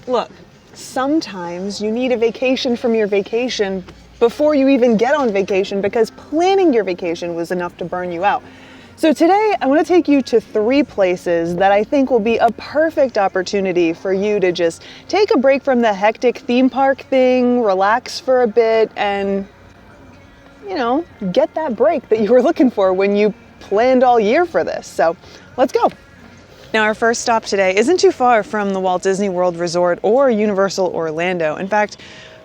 Look, sometimes you need a vacation from your vacation before you even get on vacation because planning your vacation was enough to burn you out. So today I want to take you to 3 places that I think will be a perfect opportunity for you to just take a break from the hectic theme park thing, relax for a bit, and, get that break that you were looking for when you planned all year for this. So let's go. Now, our first stop today isn't too far from the Walt Disney World Resort or Universal Orlando. In fact,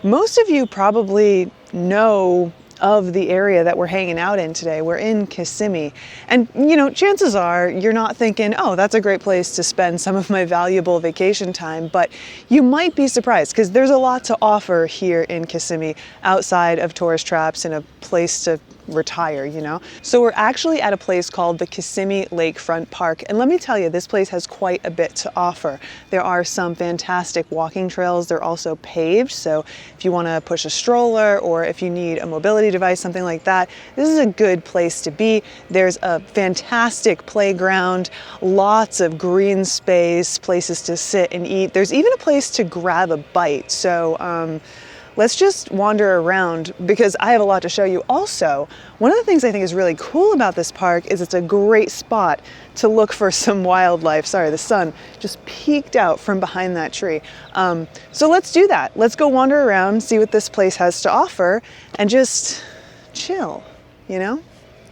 most of you probably know of the area that we're hanging out in today. We're in Kissimmee. And, chances are you're not thinking, oh, that's a great place to spend some of my valuable vacation time, but you might be surprised because there's a lot to offer here in Kissimmee outside of tourist traps and a place to retire, So we're actually at a place called the Kissimmee Lakefront Park. And let me tell you, this place has quite a bit to offer. There are some fantastic walking trails. They're also paved. So if you want to push a stroller or if you need a mobility device, something like that, this is a good place to be. There's a fantastic playground, lots of green space, places to sit and eat. There's even a place to grab a bite. So, let's just wander around because I have a lot to show you. Also, one of the things I think is really cool about this park is it's a great spot to look for some wildlife. Sorry, the sun just peeked out from behind that tree. So let's do that. Let's go wander around, see what this place has to offer, and just chill,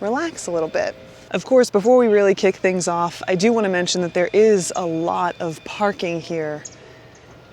relax a little bit. Of course, before we really kick things off, I do want to mention that there is a lot of parking here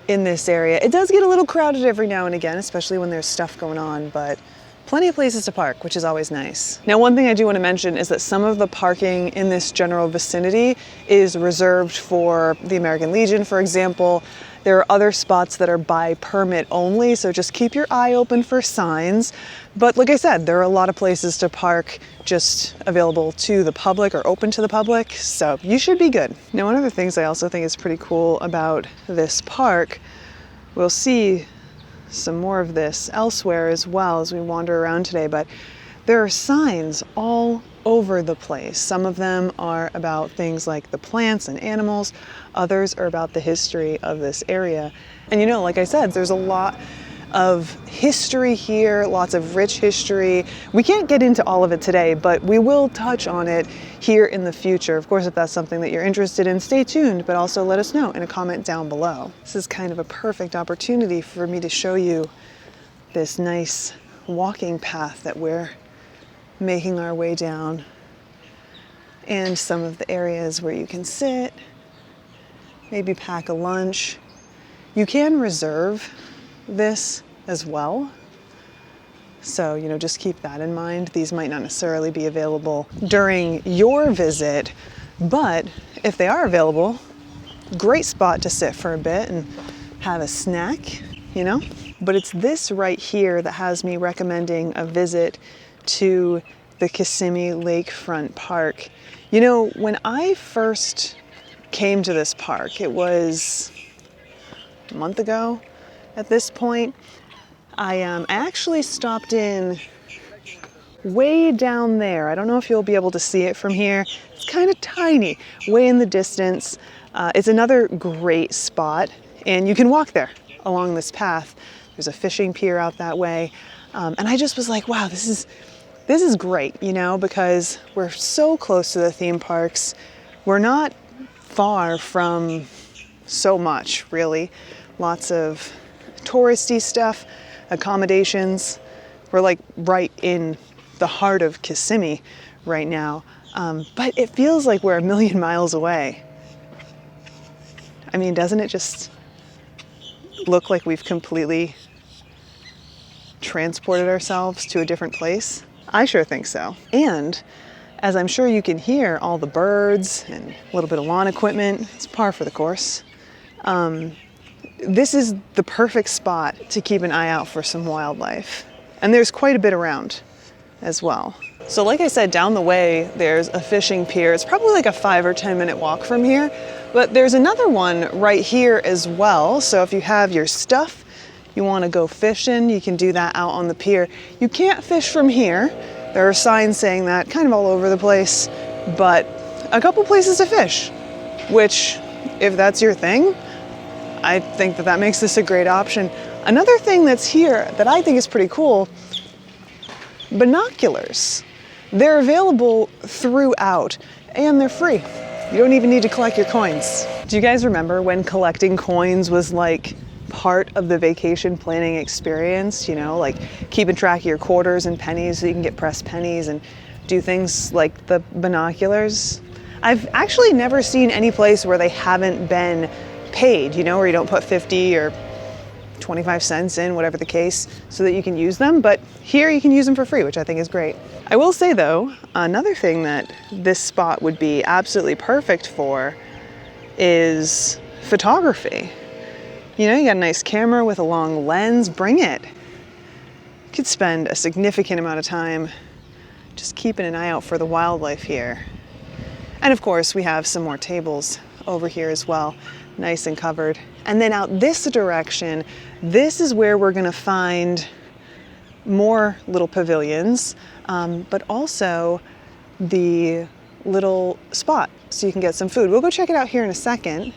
in this area. It does get a little crowded every now and again, especially when there's stuff going on, but plenty of places to park, which is always nice. Now, one thing I do want to mention is that some of the parking in this general vicinity is reserved for the American Legion, for example. There are other spots that are by permit only, so just keep your eye open for signs. But like I said, there are a lot of places to park just available to the public or open to the public, so you should be good. Now, one of the things I also think is pretty cool about this park, we'll see some more of this elsewhere as well as we wander around today, but there are signs all over the place. Some of them are about things like the plants and animals. Others are about the history of this area. And like I said, there's a lot of history here, lots of rich history. We can't get into all of it today, but we will touch on it here in the future. Of course, if that's something that you're interested in, stay tuned, but also let us know in a comment down below. This is kind of a perfect opportunity for me to show you this nice walking path that we're making our way down, and some of the areas where you can sit, maybe pack a lunch. You can reserve this as well, so just keep that in mind. These might not necessarily be available during your visit, but if they are available, great spot to sit for a bit and have a snack, But it's this right here that has me recommending a visit to the Kissimmee Lakefront Park. When I first came to this park, it was a month ago at this point. I actually stopped in way down there. I don't know if you'll be able to see it from here. It's kind of tiny, way in the distance. It's another great spot, and you can walk there along this path. There's a fishing pier out that way. And I just was like, wow, this is great, because we're so close to the theme parks. We're not far from so much, really. Lots of touristy stuff, accommodations. We're like right in the heart of Kissimmee right now. But it feels like we're a million miles away. I mean, doesn't it just look like we've completely transported ourselves to a different place? I sure think so. And as I'm sure you can hear, all the birds and a little bit of lawn equipment, it's par for the course. This is the perfect spot to keep an eye out for some wildlife. And there's quite a bit around as well. So like I said, down the way, there's a fishing pier. It's probably like a 5 or 10 minute walk from here, but there's another one right here as well. So if you have your stuff, you want to go fishing, you can do that out on the pier. You can't fish from here. There are signs saying that kind of all over the place, but a couple places to fish, which if that's your thing, I think that that makes this a great option. Another thing that's here that I think is pretty cool, binoculars. They're available throughout and they're free. You don't even need to collect your coins. Do you guys remember when collecting coins was like part of the vacation planning experience? You know, like keeping track of your quarters and pennies so you can get pressed pennies and do things like the binoculars. I've actually never seen any place where they haven't been paid, you know, where you don't put 50 or 25 cents in, whatever the case, so that you can use them. But here you can use them for free, which I think is great. I will say though, another thing that this spot would be absolutely perfect for is photography. You know, you got a nice camera with a long lens, bring it. You could spend a significant amount of time just keeping an eye out for the wildlife here. And of course, we have some more tables over here as well, nice and covered. And then out this direction, this is where we're gonna find more little pavilions, but also the little spot so you can get some food. We'll go check it out here in a second.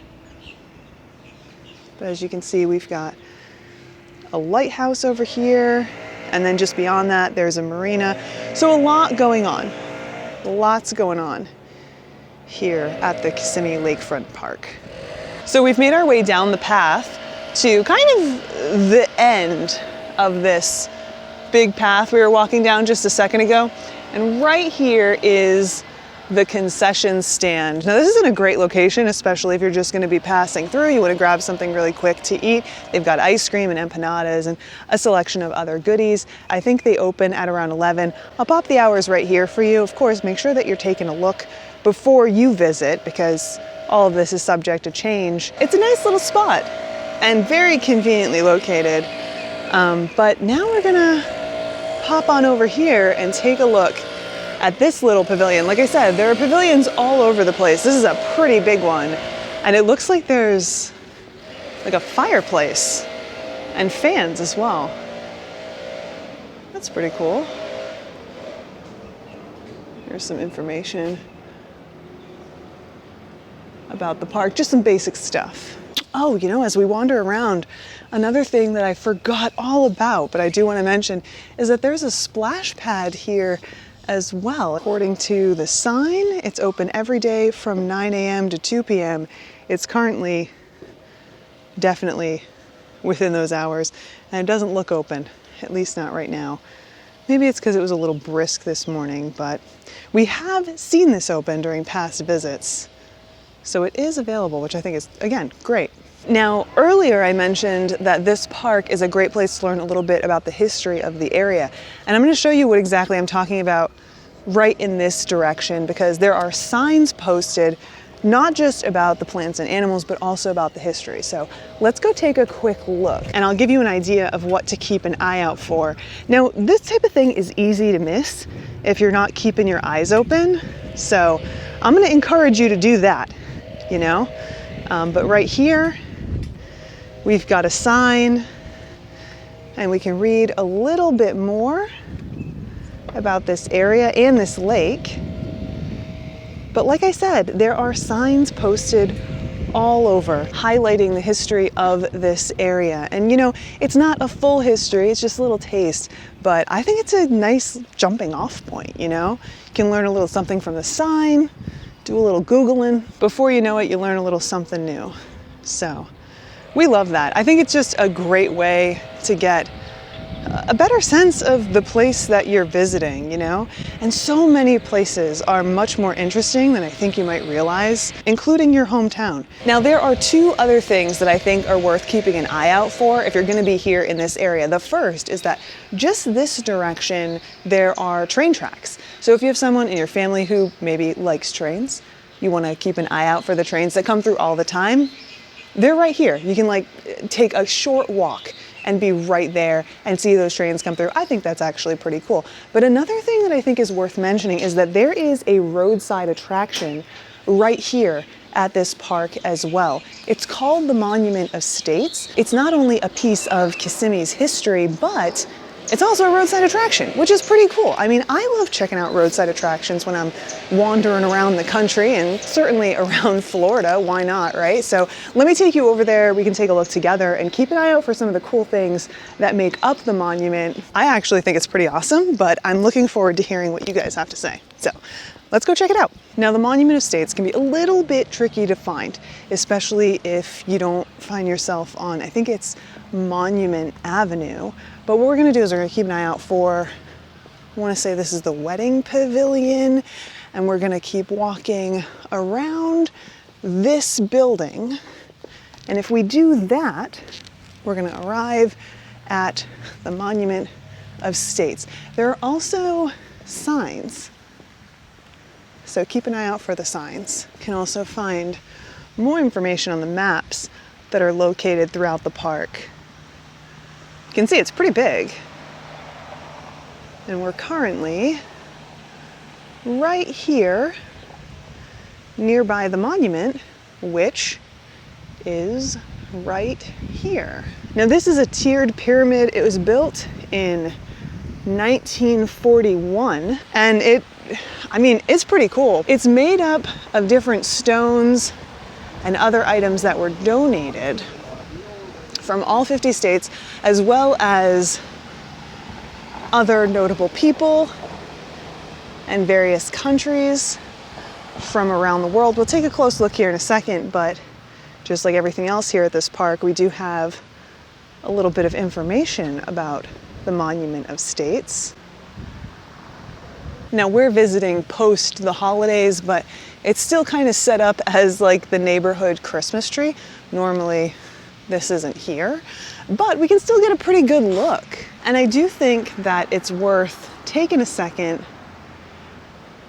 But as you can see, we've got a lighthouse over here, and then just beyond that, there's a marina. So a lot going on, lots going on here at the Kissimmee Lakefront Park. So we've made our way down the path to kind of the end of this big path we were walking down just a second ago. And right here is the concession stand. Now this isn't a great location, especially if you're just gonna be passing through. You wanna grab something really quick to eat. They've got ice cream and empanadas and a selection of other goodies. I think they open at around 11. I'll pop the hours right here for you. Of course, make sure that you're taking a look before you visit because all of this is subject to change. It's a nice little spot and very conveniently located. But now we're gonna hop on over here and take a look at this little pavilion. Like I said, there are pavilions all over the place. This is a pretty big one. And it looks like there's like a fireplace and fans as well. That's pretty cool. Here's some information about the park, just some basic stuff. Oh, you know, as we wander around, another thing that I forgot all about, but I do want to mention, is that there's a splash pad here as well. According to the sign, it's open every day from 9 a.m. to 2 p.m. It's currently definitely within those hours, and it doesn't look open, at least not right now. Maybe it's because it was a little brisk this morning, but we have seen this open during past visits. So it is available, which I think is, again, great. Now, earlier I mentioned that this park is a great place to learn a little bit about the history of the area. And I'm going to show you what exactly I'm talking about right in this direction, because there are signs posted not just about the plants and animals, but also about the history. So let's go take a quick look and I'll give you an idea of what to keep an eye out for. Now, this type of thing is easy to miss if you're not keeping your eyes open. So I'm going to encourage you to do that, you know? But right here, we've got a sign and we can read a little bit more about this area and this lake. But like I said, there are signs posted all over highlighting the history of this area. And you know, it's not a full history, it's just a little taste, but I think it's a nice jumping off point, you know? You can learn a little something from the sign, do a little Googling. Before you know it, you learn a little something new. So we love that. I think it's just a great way to get a better sense of the place that you're visiting, you know? And so many places are much more interesting than I think you might realize, including your hometown. Now, there are two other things that I think are worth keeping an eye out for if you're gonna be here in this area. The first is that just this direction, there are train tracks. So if you have someone in your family who maybe likes trains, you wanna keep an eye out for the trains that come through all the time, they're right here. You can like take a short walk and be right there and see those trains come through. I think that's actually pretty cool. But another thing that I think is worth mentioning is that there is a roadside attraction right here at this park as well. It's called the Monument of States. It's not only a piece of Kissimmee's history, but It's also a roadside attraction, which is pretty cool. I mean, I love checking out roadside attractions when I'm wandering around the country, and certainly around Florida. Why not, right? So let me take you over there. We can take a look together and keep an eye out for some of the cool things that make up the monument. I actually think it's pretty awesome, but I'm looking forward to hearing what you guys have to say. So let's go check it out. Now, the Monument of States can be a little bit tricky to find, especially if you don't find yourself on, I think it's Monument Avenue. But what we're gonna do is we're gonna keep an eye out for, I wanna say this is the wedding pavilion, and we're gonna keep walking around this building. And if we do that, we're gonna arrive at the Monument of States. There are also signs, so keep an eye out for the signs. You can also find more information on the maps that are located throughout the park. You can see it's pretty big. And we're currently right here nearby the monument, which is right here. Now, this is a tiered pyramid. It was built in 1941, and it's pretty cool. It's made up of different stones and other items that were donated from all 50 states, as well as other notable people and various countries from around the world. We'll take a close look here in a second, but just like everything else here at this park, we do have a little bit of information about the Monument of States. Now, we're visiting post the holidays, but it's still kind of set up as like the neighborhood Christmas tree. Normally, this isn't here, but we can still get a pretty good look. And I do think that it's worth taking a second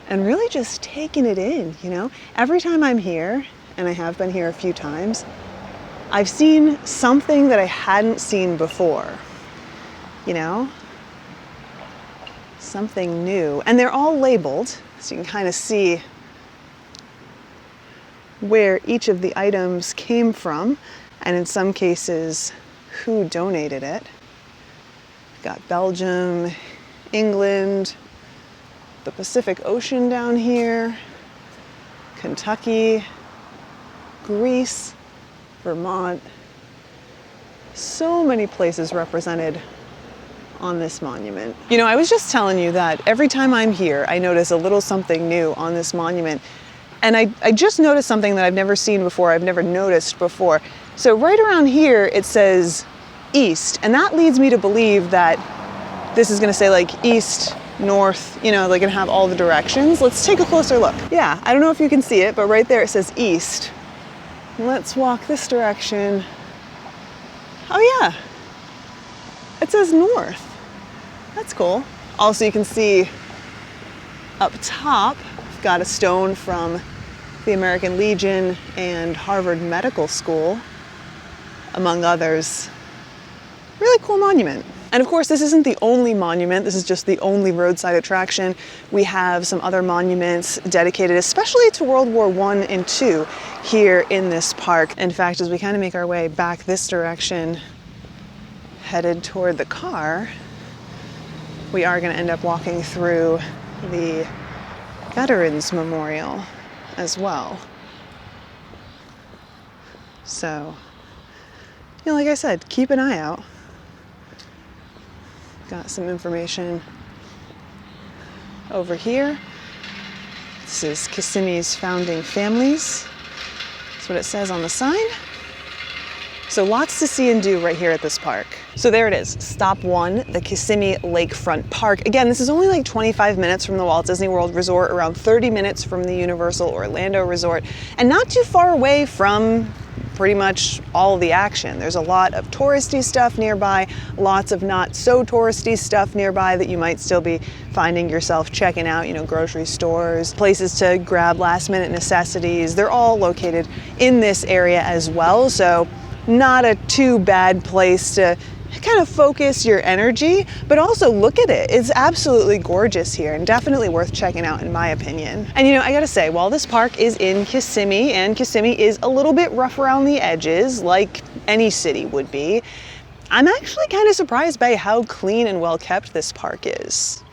and really just taking it in, you know? Every time I'm here, and I have been here a few times, I've seen something that I hadn't seen before, you know? Something new. And they're all labeled, so you can kind of see where each of the items came from, and in some cases, who donated it. We've got Belgium, England, the Pacific Ocean down here, Kentucky, Greece, Vermont. So many places represented on this monument. You know, I was just telling you that every time I'm here, I notice a little something new on this monument. And I just noticed something that I've never seen before, I've never noticed before. So right around here, it says east, and that leads me to believe that this is gonna say like east, north, you know, like gonna have all the directions. Let's take a closer look. Yeah, I don't know if you can see it, but right there it says east. Let's walk this direction. Oh yeah, it says north. That's cool. Also, you can see up top, we've got a stone from the American Legion and Harvard Medical School, among others. Really cool monument. And of course, this isn't the only monument. This is just the only roadside attraction. We have some other monuments dedicated, especially to World War I and II here in this park. In fact, as we kind of make our way back this direction, headed toward the car, we are going to end up walking through the Veterans Memorial as well. So, you know, like I said, keep an eye out. Got some information over here. This is Kissimmee's founding families. That's what it says on the sign. So lots to see and do right here at this park. So there it is, stop one, the Kissimmee Lakefront Park. Again, this is only like 25 minutes from the Walt Disney World Resort, around 30 minutes from the Universal Orlando Resort, and not too far away from pretty much all of the action. There's a lot of touristy stuff nearby, lots of not so touristy stuff nearby that you might still be finding yourself checking out, you know, grocery stores, places to grab last minute necessities. They're all located in this area as well, so not a too bad place to kind of focus your energy, but also look at it. It's absolutely gorgeous here and definitely worth checking out in my opinion. And you know, I gotta say, while this park is in Kissimmee, and Kissimmee is a little bit rough around the edges, like any city would be, I'm actually kind of surprised by how clean and well kept this park is.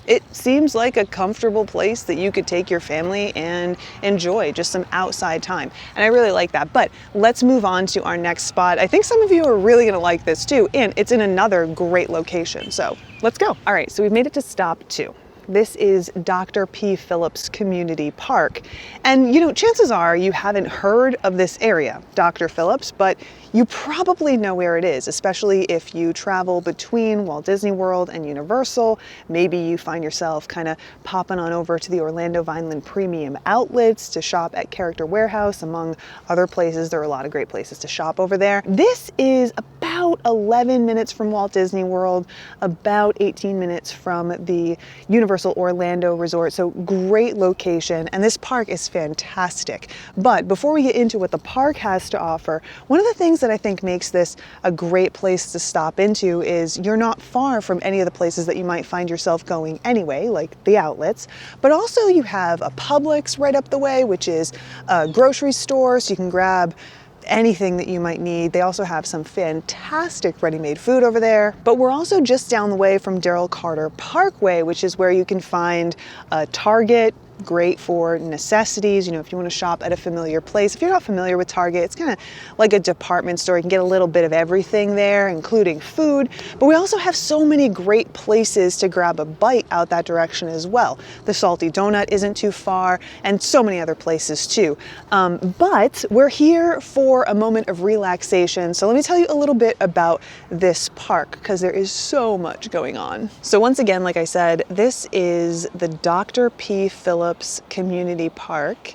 It seems like a comfortable place that you could take your family and enjoy just some outside time. And I really like that. But let's move on to our next spot. I think some of you are really gonna like this too, and it's in another great location. So let's go. All right, so we've made it to stop 2. This is Dr. P. Phillips Community Park. And chances are you haven't heard of this area, Dr. Phillips, but you probably know where it is, especially if you travel between Walt Disney World and Universal. Maybe you find yourself kind of popping on over to the Orlando Vineland Premium Outlets to shop at Character Warehouse, among other places. There are a lot of great places to shop over there. This is about 11 minutes from Walt Disney World, about 18 minutes from the Universal Orlando Resort. So great location, and this park is fantastic. But before we get into what the park has to offer, one of the things that I think makes this a great place to stop into is you're not far from any of the places that you might find yourself going anyway, like the outlets, but also you have a Publix right up the way, which is a grocery store, so you can grab anything that you might need. They also have some fantastic ready-made food over there. But we're also just down the way from Darrell Carter Parkway, which is where you can find a Target, great for necessities, if you want to shop at a familiar place. If you're not familiar with Target, it's kind of like a department store. You can get a little bit of everything there, including food. But we also have so many great places to grab a bite out that direction as well. The Salty Donut isn't too far, and so many other places too. But we're here for a moment of relaxation. So let me tell you a little bit about this park, because there is so much going on. So once again, like I said, this is the Dr. P. Phillips Community Park,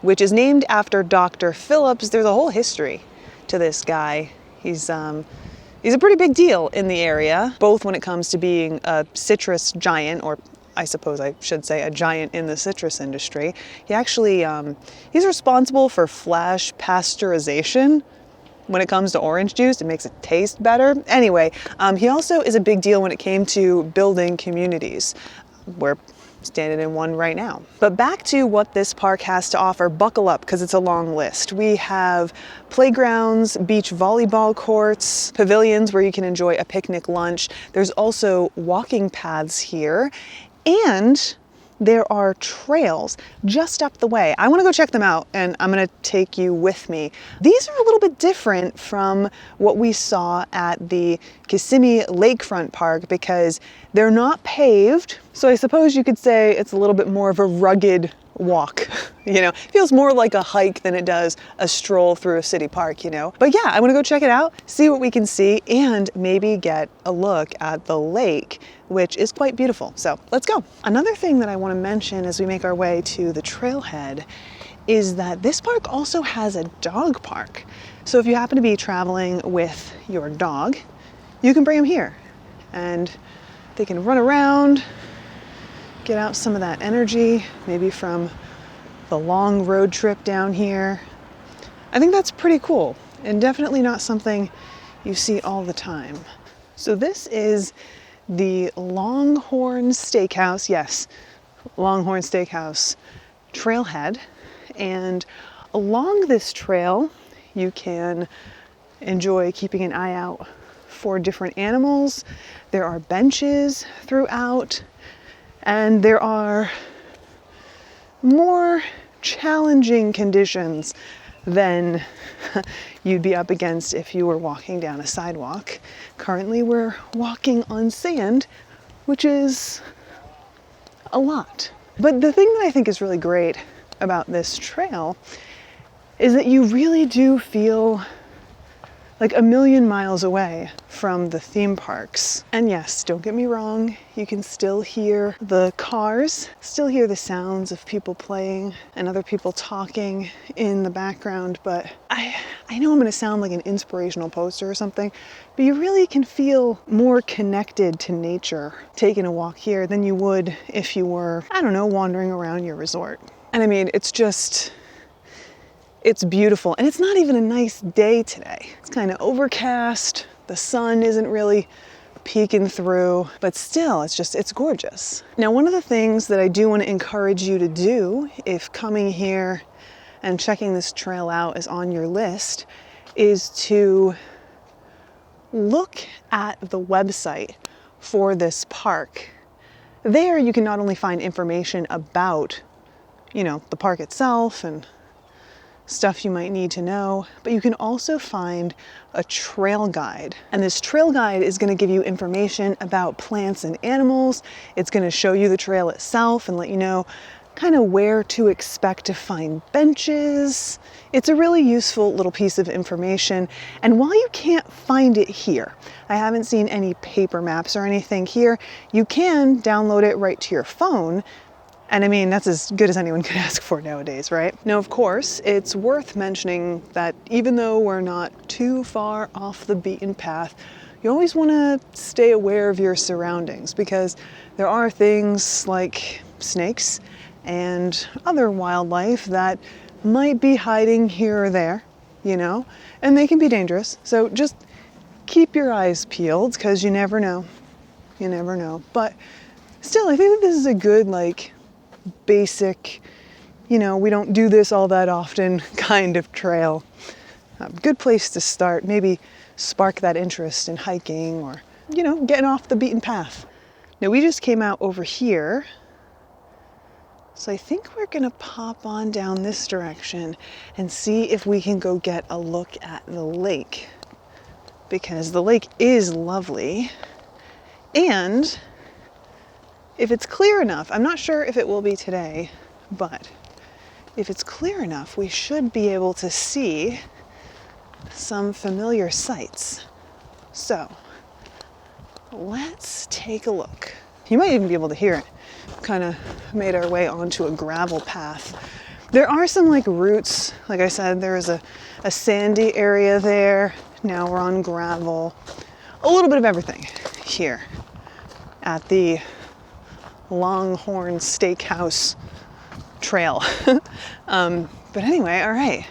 which is named after Dr. Phillips. There's a whole history to this guy. He's a pretty big deal in the area, both when it comes to being a citrus giant, or I suppose I should say a giant in the citrus industry. He actually, he's responsible for flash pasteurization. When it comes to orange juice, it makes it taste better. Anyway, he also is a big deal when it came to building communities. We're standing in one right now. But back to what this park has to offer, buckle up because it's a long list. We have playgrounds, beach volleyball courts, pavilions where you can enjoy a picnic lunch. There's also walking paths here, and there are trails just up the way. I want to go check them out, and I'm going to take you with me. These are a little bit different from what we saw at the Kissimmee Lakefront Park because they're not paved. So I suppose you could say it's a little bit more of a rugged walk. It feels more like a hike than it does a stroll through a city park, But yeah, I'm gonna go check it out, see what we can see, and maybe get a look at the lake, which is quite beautiful. So let's go. Another thing that I want to mention as we make our way to the trailhead is that this park also has a dog park. So if you happen to be traveling with your dog, you can bring him here and they can run around, get out some of that energy, maybe from the long road trip down here. I think that's pretty cool and definitely not something you see all the time. So this is the Longhorn Steakhouse, yes, Longhorn Steakhouse trailhead. And along this trail, you can enjoy keeping an eye out for different animals. There are benches throughout, and there are more challenging conditions than you'd be up against if you were walking down a sidewalk. Currently, we're walking on sand, which is a lot. But the thing that I think is really great about this trail is that you really do feel like a million miles away from the theme parks. And yes, don't get me wrong, you can still hear the cars, still hear the sounds of people playing and other people talking in the background, but I know I'm gonna sound like an inspirational poster or something, but you really can feel more connected to nature taking a walk here than you would if you were, I don't know, wandering around your resort. And I mean, it's beautiful, and it's not even a nice day today. It's kind of overcast, the sun isn't really peeking through, but still, it's gorgeous. Now, one of the things that I do want to encourage you to do if coming here and checking this trail out is on your list is to look at the website for this park. There you can not only find information about, the park itself and stuff you might need to know, but you can also find a trail guide. And this trail guide is going to give you information about plants and animals. It's going to show you the trail itself and let you know kind of where to expect to find benches. It's a really useful little piece of information. And while you can't find it here, I haven't seen any paper maps or anything here, you can download it right to your phone. And I mean, that's as good as anyone could ask for nowadays, right? Now, of course, it's worth mentioning that even though we're not too far off the beaten path, you always want to stay aware of your surroundings, because there are things like snakes and other wildlife that might be hiding here or there, and they can be dangerous. So just keep your eyes peeled, because you never know. But still, I think that this is a good, basic, we don't do this all that often kind of trail. Good place to start. Maybe spark that interest in hiking or, getting off the beaten path. Now, we just came out over here, so I think we're gonna pop on down this direction and see if we can go get a look at the lake, because the lake is lovely. And if it's clear enough, I'm not sure if it will be today, but if it's clear enough, we should be able to see some familiar sights. So let's take a look. You might even be able to hear it. Kind of made our way onto a gravel path. There are some roots. Like I said, there is a sandy area there. Now we're on gravel. A little bit of everything here at the Longhorn Steakhouse Trail. But anyway, all right.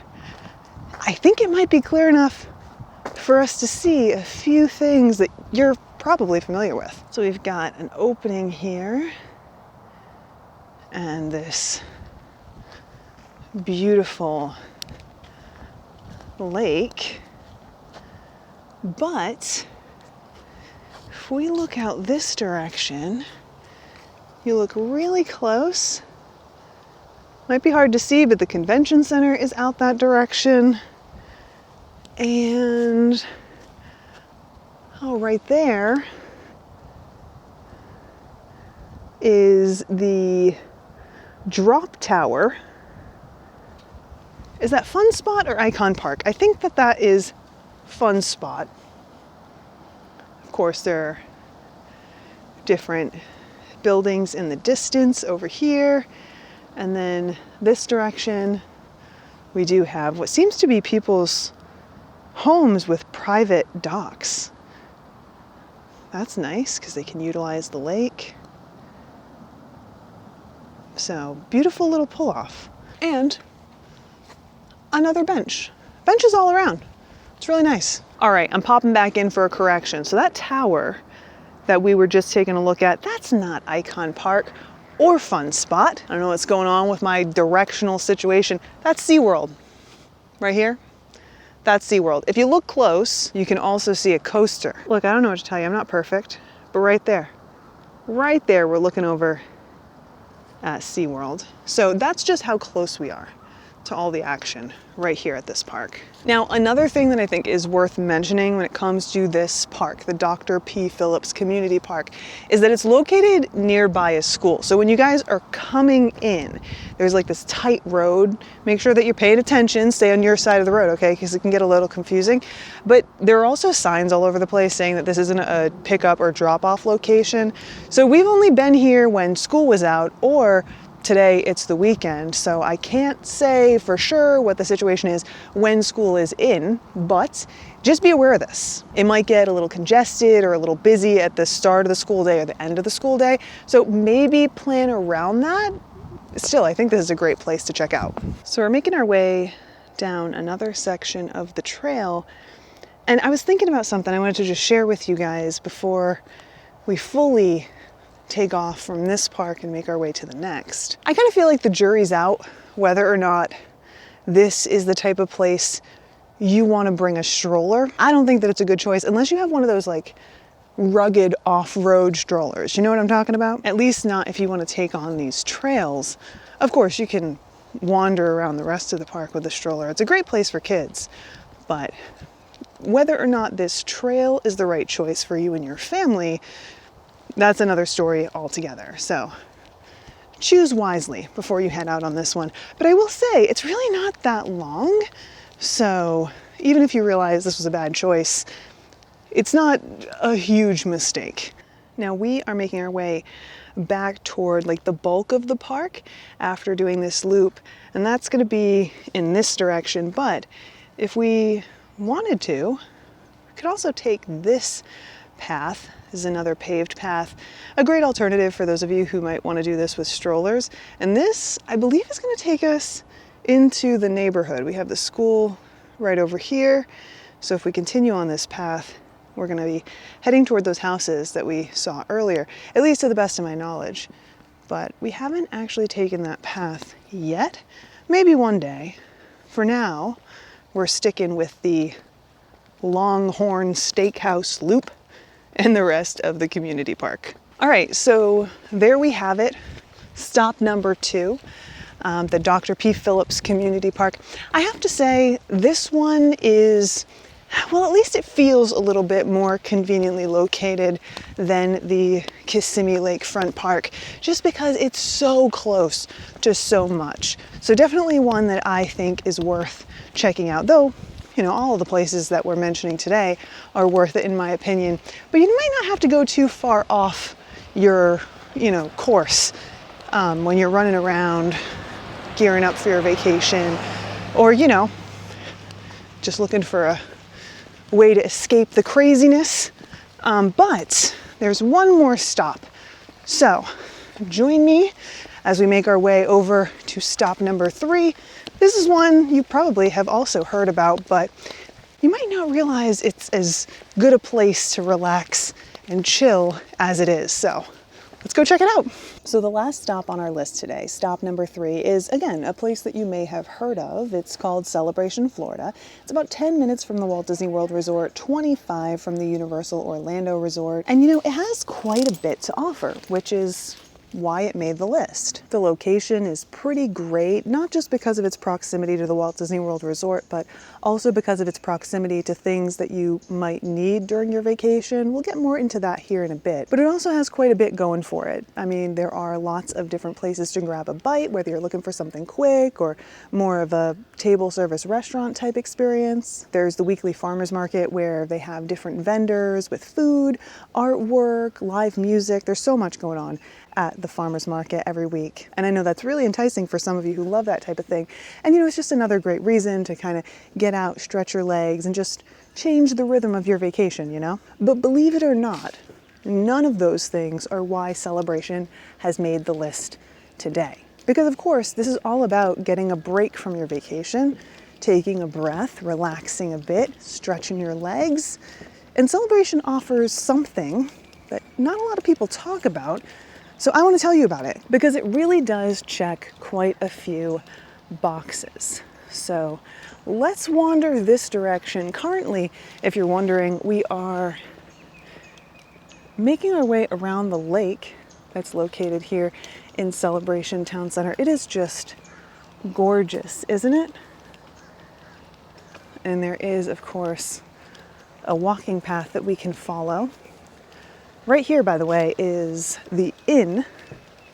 I think it might be clear enough for us to see a few things that you're probably familiar with. So we've got an opening here and this beautiful lake. But if we look out this direction, you look really close. Might be hard to see, but the convention center is out that direction. And right there is the drop tower. Is that Fun Spot or Icon Park? I think that is Fun Spot. Of course, there are different buildings in the distance over here. And then this direction, we do have what seems to be people's homes with private docks. That's nice because they can utilize the lake. So beautiful little pull-off. And another bench. Benches all around. It's really nice. All right, I'm popping back in for a correction. So that tower that we were just taking a look at, that's not Icon Park or Fun Spot. I don't know what's going on with my directional situation. That's SeaWorld. Right here. That's SeaWorld. If you look close, you can also see a coaster. Look, I don't know what to tell you. I'm not perfect, but right there, we're looking over at SeaWorld. So that's just how close we are to all the action right here at this park. Now, another thing that I think is worth mentioning when it comes to this park, the Dr. P. Phillips Community Park, is that it's located nearby a school. So when you guys are coming in, there's this tight road. Make sure that you're paying attention, stay on your side of the road, okay? Because it can get a little confusing. But there are also signs all over the place saying that this isn't a pickup or drop-off location. So we've only been here when school was out, or today it's the weekend, so I can't say for sure what the situation is when school is in, but just be aware of this. It might get a little congested or a little busy at the start of the school day or the end of the school day, so maybe plan around that. Still, I think this is a great place to check out. So we're making our way down another section of the trail, and I was thinking about something I wanted to just share with you guys before we fully take off from this park and make our way to the next. I kind of feel like the jury's out whether or not this is the type of place you want to bring a stroller, I don't think that it's a good choice unless you have one of those like rugged off-road strollers. You know what I'm talking about? At least not if you want to take on these trails. Of course, you can wander around the rest of the park with a stroller. It's a great place for kids, but whether or not this trail is the right choice for you and your family, that's another story altogether. So choose wisely before you head out on this one. But I will say, it's really not that long. So even if you realize this was a bad choice, it's not a huge mistake. Now we are making our way back toward like the bulk of the park after doing this loop, and that's going to be in this direction. But if we wanted to, we could also take this path. This is another paved path, a great alternative for those of you who might want to do this with strollers. And this, I believe, is going to take us into the neighborhood. We have the school right over here. So if we continue on this path, we're going to be heading toward those houses that we saw earlier, at least to the best of my knowledge. But we haven't actually taken that path yet. Maybe one day. For now, we're sticking with the Longhorn Steakhouse loop and the rest of the community park. All right, so there we have it. Stop number 2, the Dr. P. Phillips Community Park. I have to say, this one is, well, at least it feels a little bit more conveniently located than the Kissimmee Lakefront Park, just because it's so close to so much. So definitely one that I think is worth checking out, though, you know, all of the places that we're mentioning today are worth it in my opinion. But you might not have to go too far off your, course when you're running around gearing up for your vacation, or, just looking for a way to escape the craziness. But there's one more stop. So join me as we make our way over to stop number 3. This is one you probably have also heard about, but you might not realize it's as good a place to relax and chill as it is. So let's go check it out. So the last stop on our list today, stop number 3, is again a place that you may have heard of. It's called Celebration, Florida. It's about 10 minutes from the Walt Disney World Resort, 25 from the Universal Orlando Resort. And it has quite a bit to offer, which is why it made the list. The location is pretty great, not just because of its proximity to the Walt Disney World Resort, but also because of its proximity to things that you might need during your vacation. We'll get more into that here in a bit, but it also has quite a bit going for it. I mean, there are lots of different places to grab a bite, whether you're looking for something quick or more of a table service restaurant type experience. There's the weekly farmers market where they have different vendors with food, artwork, live music. There's so much going on at the farmers market every week. And I know that's really enticing for some of you who love that type of thing. And it's just another great reason to kind of get out, stretch your legs, and just change the rhythm of your vacation, But believe it or not, none of those things are why Celebration has made the list today. Because of course, this is all about getting a break from your vacation, taking a breath, relaxing a bit, stretching your legs. And Celebration offers something that not a lot of people talk about. So I want to tell you about it because it really does check quite a few boxes. So let's wander this direction. Currently, if you're wondering, we are making our way around the lake that's located here in Celebration Town Center. It is just gorgeous, isn't it? And there is, of course, a walking path that we can follow. Right here, by the way, is the Inn.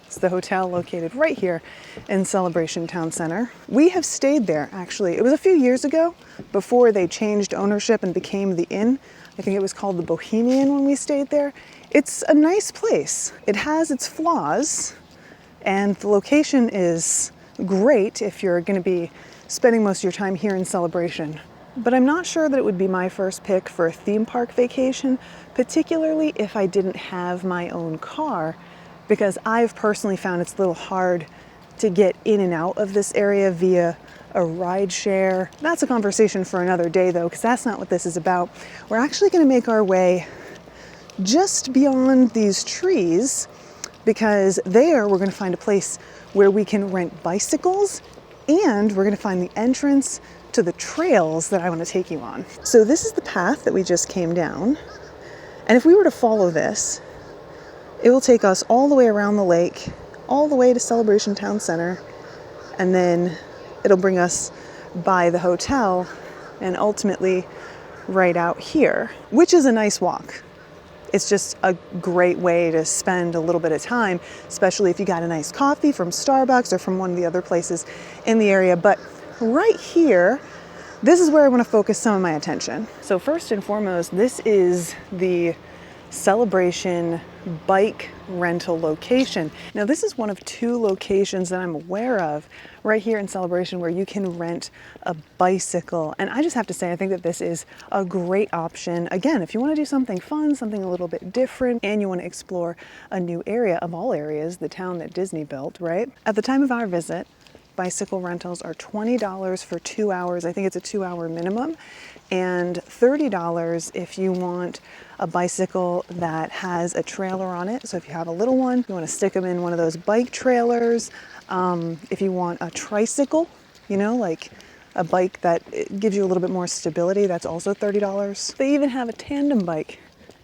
It's the hotel located right here in Celebration Town Center. We have stayed there, actually. It was a few years ago, before they changed ownership and became the Inn. I think it was called the Bohemian when we stayed there. It's a nice place. It has its flaws, and the location is great if you're going to be spending most of your time here in Celebration. But I'm not sure that it would be my first pick for a theme park vacation, particularly if I didn't have my own car, because I've personally found it's a little hard to get in and out of this area via a ride share. That's a conversation for another day though, because that's not what this is about. We're actually going to make our way just beyond these trees, because there we're going to find a place where we can rent bicycles, and we're going to find the entrance to the trails that I want to take you on. So this is the path that we just came down. And if we were to follow this, it will take us all the way around the lake, all the way to Celebration Town Center, and then it'll bring us by the hotel and ultimately right out here, which is a nice walk. It's just a great way to spend a little bit of time, especially if you got a nice coffee from Starbucks or from one of the other places in the area. But right here, this is where I want to focus some of my attention. So first and foremost, this is the Celebration bike rental location. Now this is one of 2 locations that I'm aware of right here in Celebration where you can rent a bicycle. And I just have to say, I think that this is a great option. Again, if you want to do something fun, something a little bit different, and you want to explore a new area of all areas, the town that Disney built, right? At the time of our visit, bicycle rentals are $20 for 2 hours. I think it's a 2-hour minimum, and $30 if you want a bicycle that has a trailer on it. So if you have a little one, you want to stick them in one of those bike trailers. If you want a tricycle, you know, like a bike that gives you a little bit more stability, that's also $30. They even have a tandem bike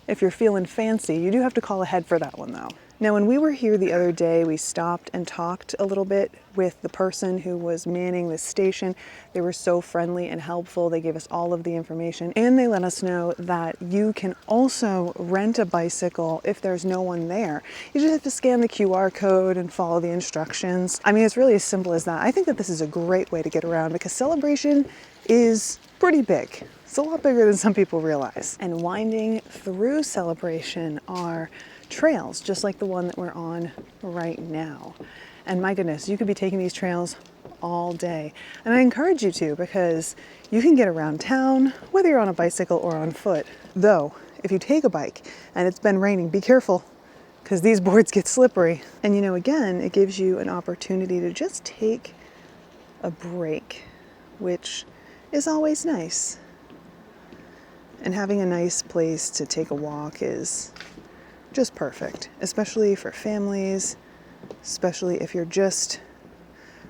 if you're feeling fancy. You do have to call ahead for that one though. Now, when we were here the other day, we stopped and talked a little bit with the person who was manning the station. They were so friendly and helpful. They gave us all of the information, and they let us know that you can also rent a bicycle if there's no one there. You just have to scan the QR code and follow the instructions. I mean, it's really as simple as that. I think that this is a great way to get around because Celebration is pretty big. It's a lot bigger than some people realize. And winding through Celebration are trails, just like the one that we're on right now. And my goodness, you could be taking these trails all day. And I encourage you to, because you can get around town, whether you're on a bicycle or on foot. Though, if you take a bike and it's been raining, be careful, because these boards get slippery. And you know, again, it gives you an opportunity to just take a break, which is always nice. And having a nice place to take a walk is just perfect, especially for families, especially if you're just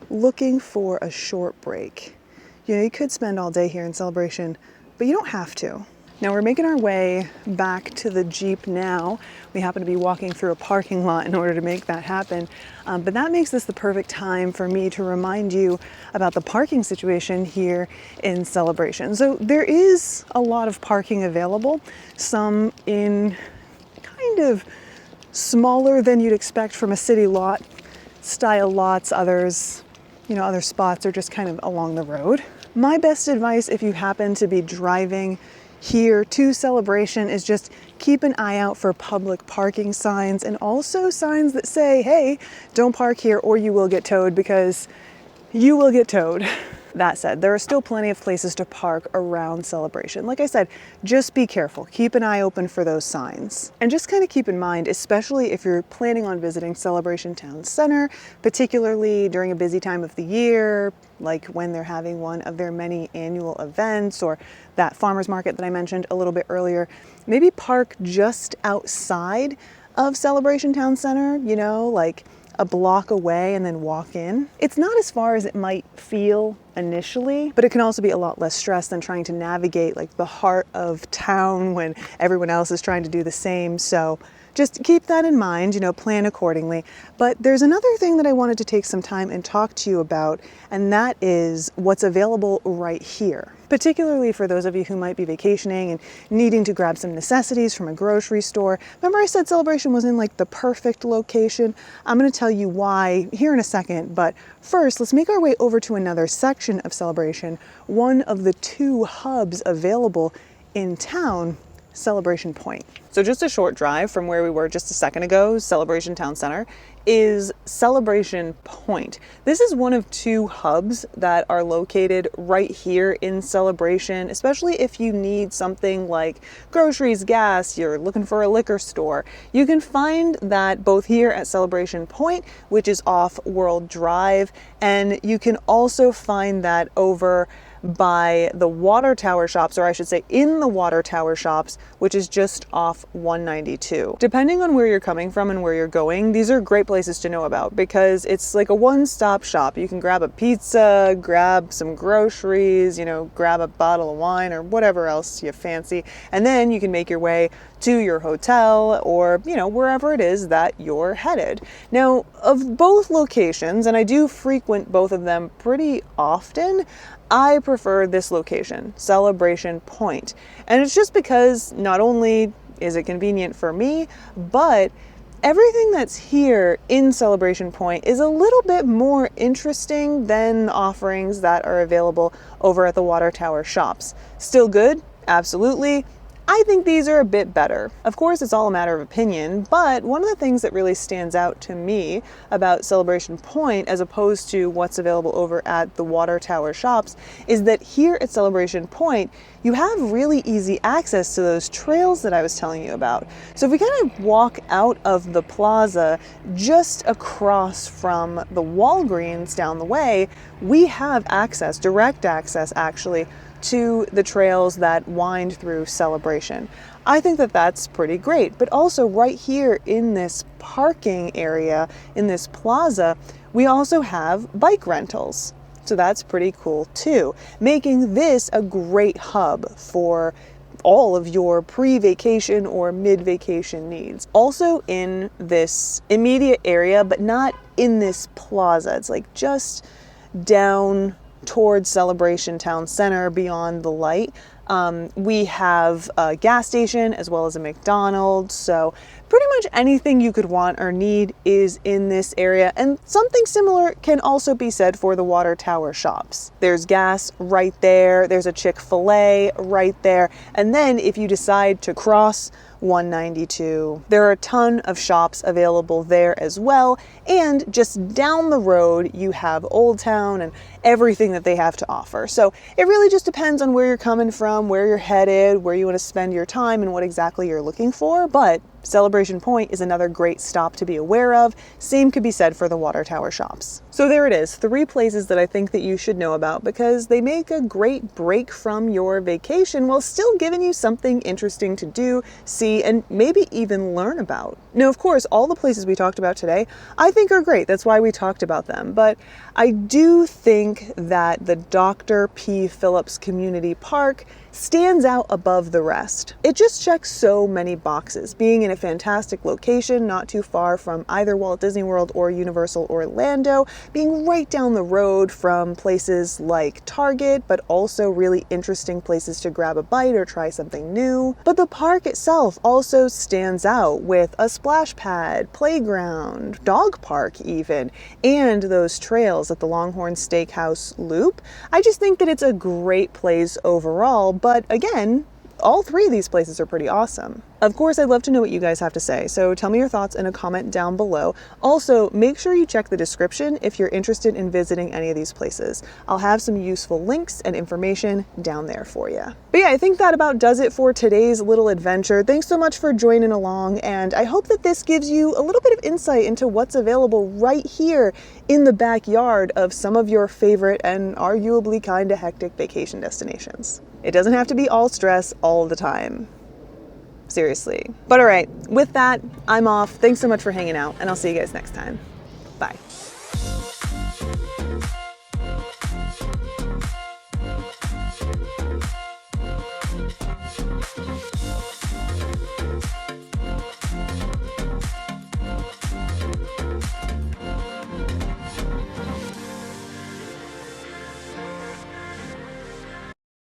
looking for a short break. You know, you could spend all day here in Celebration, but you don't have to. Now we're making our way back to the Jeep now. We happen to be walking through a parking lot in order to make that happen. But that makes this the perfect time for me to remind you about the parking situation here in Celebration. So there is a lot of parking available, some in kind of smaller than you'd expect from a city lot style lots. Others, you know, other spots are just kind of along the road. My best advice if you happen to be driving here to Celebration is just keep an eye out for public parking signs, and also signs that say, hey, don't park here or you will get towed, because you will get towed. That said, there are still plenty of places to park around Celebration. Like I said, just be careful. Keep an eye open for those signs. And just kind of keep in mind, especially if you're planning on visiting Celebration Town Center, particularly during a busy time of the year, like when they're having one of their many annual events, or that farmers market that I mentioned a little bit earlier, maybe park just outside of Celebration Town Center, you know, like a block away, and then walk in. It's not as far as it might feel initially, but it can also be a lot less stress than trying to navigate like the heart of town when everyone else is trying to do the same. So just keep that in mind, you know, plan accordingly. But there's another thing that I wanted to take some time and talk to you about, and that is what's available right here. Particularly for those of you who might be vacationing and needing to grab some necessities from a grocery store. Remember I said Celebration was in like the perfect location? I'm going to tell you why here in a second, but first let's make our way over to another section of Celebration, one of the 2 hubs available in town, Celebration Point. So just a short drive from where we were just a second ago, Celebration Town Center, is Celebration Point. This is one of 2 hubs that are located right here in Celebration, especially if you need something like groceries, gas, you're looking for a liquor store. You can find that both here at Celebration Point, which is off World Drive, and you can also find that over by the water tower shops, or I should say in the water tower shops, which is just off 192. Depending on where you're coming from and where you're going, these are great places to know about because it's like a one-stop shop. You can grab a pizza, grab some groceries, you know, grab a bottle of wine or whatever else you fancy, and then you can make your way to your hotel or, you know, wherever it is that you're headed. Now, of both locations, and I do frequent both of them pretty often, I prefer this location, Celebration Point. And it's just because not only is it convenient for me, but everything that's here in Celebration Point is a little bit more interesting than the offerings that are available over at the water tower shops. Still good? Absolutely. I think these are a bit better. Of course, it's all a matter of opinion, but one of the things that really stands out to me about Celebration Point as opposed to what's available over at the water tower shops is that here at Celebration Point, you have really easy access to those trails that I was telling you about. So if we kind of walk out of the plaza just across from the Walgreens down the way, we have access, direct access actually, to the trails that wind through Celebration. I think that that's pretty great, but also right here in this parking area, in this plaza, we also have bike rentals. So that's pretty cool too, making this a great hub for all of your pre-vacation or mid-vacation needs. Also in this immediate area, but not in this plaza. It's like just down towards Celebration Town Center beyond the light. We have a gas station as well as a McDonald's. So pretty much anything you could want or need is in this area. And something similar can also be said for the water tower shops. There's gas right there. There's a Chick-fil-A right there. And then if you decide to cross 192, there are a ton of shops available there as well. And just down the road, you have Old Town and everything that they have to offer. So it really just depends on where you're coming from, where you're headed, where you want to spend your time, and what exactly you're looking for. But Celebration Point is another great stop to be aware of. Same could be said for the water tower shops. So there it is, 3 places that I think that you should know about because they make a great break from your vacation while still giving you something interesting to do, see, and maybe even learn about. Now, of course, all the places we talked about today, I think are great. That's why we talked about them. But I do think that the Dr. P. Phillips Community Park stands out above the rest. It just checks so many boxes, being in a fantastic location, not too far from either Walt Disney World or Universal Orlando, being right down the road from places like Target, but also really interesting places to grab a bite or try something new. But the park itself also stands out with a splash pad, playground, dog park even, and those trails at the Longhorn Steakhouse Loop. I just think that it's a great place overall. But again, all 3 of these places are pretty awesome. Of course, I'd love to know what you guys have to say, so tell me your thoughts in a comment down below. Also, make sure you check the description if you're interested in visiting any of these places. I'll have some useful links and information down there for you. But yeah, I think that about does it for today's little adventure. Thanks so much for joining along, and I hope that this gives you a little bit of insight into what's available right here in the backyard of some of your favorite and arguably kind of hectic vacation destinations. It doesn't have to be all stress all the time. Seriously. But all right, with that, I'm off. Thanks so much for hanging out, and I'll see you guys next time. Bye.